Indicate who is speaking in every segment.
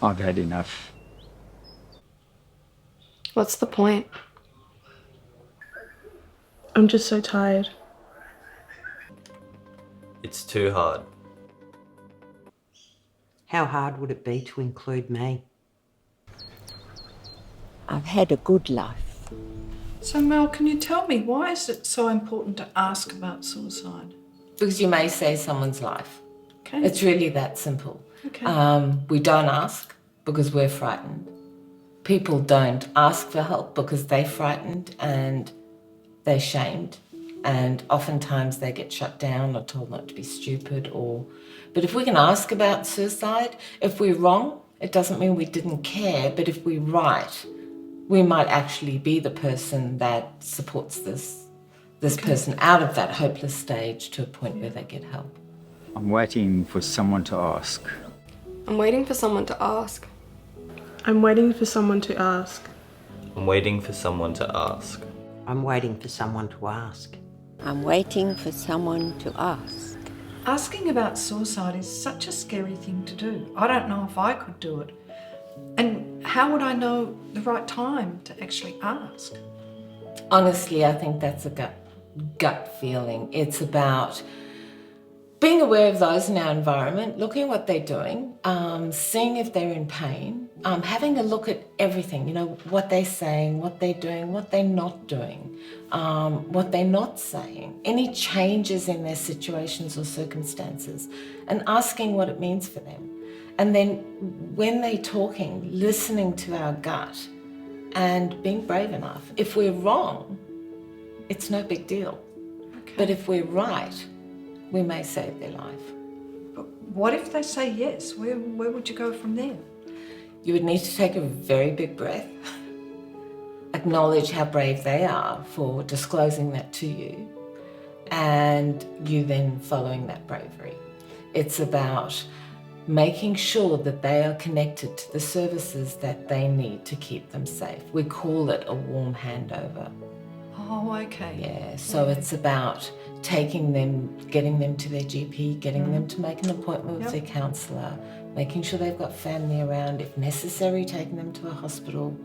Speaker 1: I've had enough.
Speaker 2: What's the point?
Speaker 3: I'm just so tired.
Speaker 4: It's too hard.
Speaker 5: How hard would it be to include me?
Speaker 6: I've had a good life.
Speaker 7: So Mel, can you tell me, why is it so important to ask about suicide?
Speaker 8: Because you may save someone's life.
Speaker 7: Okay.
Speaker 8: It's really that simple.
Speaker 7: Okay.
Speaker 8: We don't ask because we're frightened. People don't ask for help because they're frightened and they're shamed. And oftentimes they get shut down or told not to be stupid But if we can ask about suicide, if we're wrong, it doesn't mean we didn't care, but if we're right, we might actually be the person that supports this person out of that hopeless stage to a point where they get help.
Speaker 1: I'm waiting for someone to ask.
Speaker 2: I'm waiting for someone to ask.
Speaker 3: I'm waiting for someone to ask.
Speaker 4: I'm waiting for someone to ask.
Speaker 5: I'm waiting for someone to ask.
Speaker 6: I'm waiting for someone to ask.
Speaker 7: Asking about suicide is such a scary thing to do. I don't know if I could do it. And how would I know the right time to actually ask?
Speaker 8: Honestly, I think that's a gut feeling. It's about being aware of those in our environment, looking at what they're doing, seeing if they're in pain, having a look at everything, what they're saying, what they're doing, what they're not doing, what they're not saying, any changes in their situations or circumstances, and asking what it means for them. And then when they're talking, listening to our gut and being brave enough. If we're wrong, it's no big deal.
Speaker 7: Okay.
Speaker 8: But if we're right, we may save their life.
Speaker 7: But what if they say yes? Where would you go from there?
Speaker 8: You would need to take a very big breath, acknowledge how brave they are for disclosing that to you, and you then following that bravery. It's about making sure that they are connected to the services that they need to keep them safe. We call it a warm handover.
Speaker 7: Oh, okay.
Speaker 8: Yeah, so it's about taking them, getting them to their GP, getting them to make an appointment with their counsellor, making sure they've got family around, if necessary, taking them to a hospital,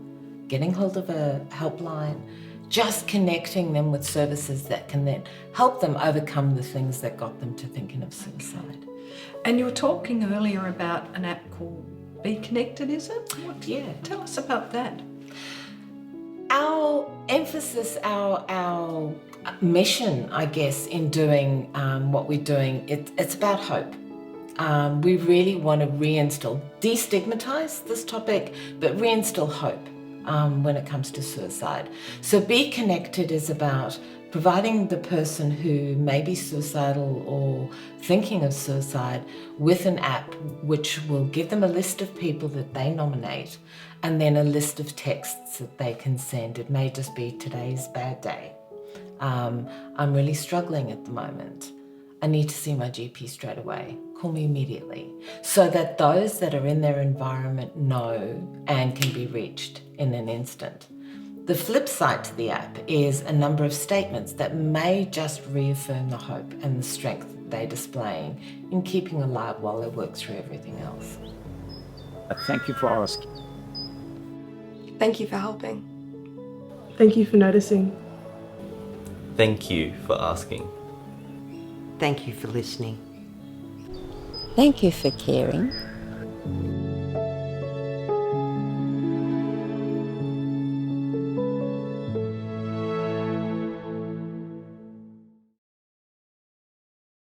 Speaker 8: getting hold of a helpline, just connecting them with services that can then help them overcome the things that got them to thinking of suicide.
Speaker 7: And you were talking earlier about an app called Be Connected, is it?
Speaker 8: Yeah.
Speaker 7: Tell us about that.
Speaker 8: Our emphasis, our mission, I guess, in doing what we're doing, it's about hope. We really want to reinstill, destigmatize this topic, but reinstill hope when it comes to suicide. So Be Connected is about providing the person who may be suicidal or thinking of suicide with an app which will give them a list of people that they nominate and then a list of texts that they can send. It may just be today's bad day. I'm really struggling at the moment. I need to see my GP straight away. Call me immediately. So that those that are in their environment know and can be reached in an instant. The flip side to the app is a number of statements that may just reaffirm the hope and the strength that they're displaying in keeping alive while they work through everything else.
Speaker 1: Thank you for asking.
Speaker 2: Thank you for helping.
Speaker 3: Thank you for noticing.
Speaker 4: Thank you for asking.
Speaker 5: Thank you for listening.
Speaker 6: Thank you for caring.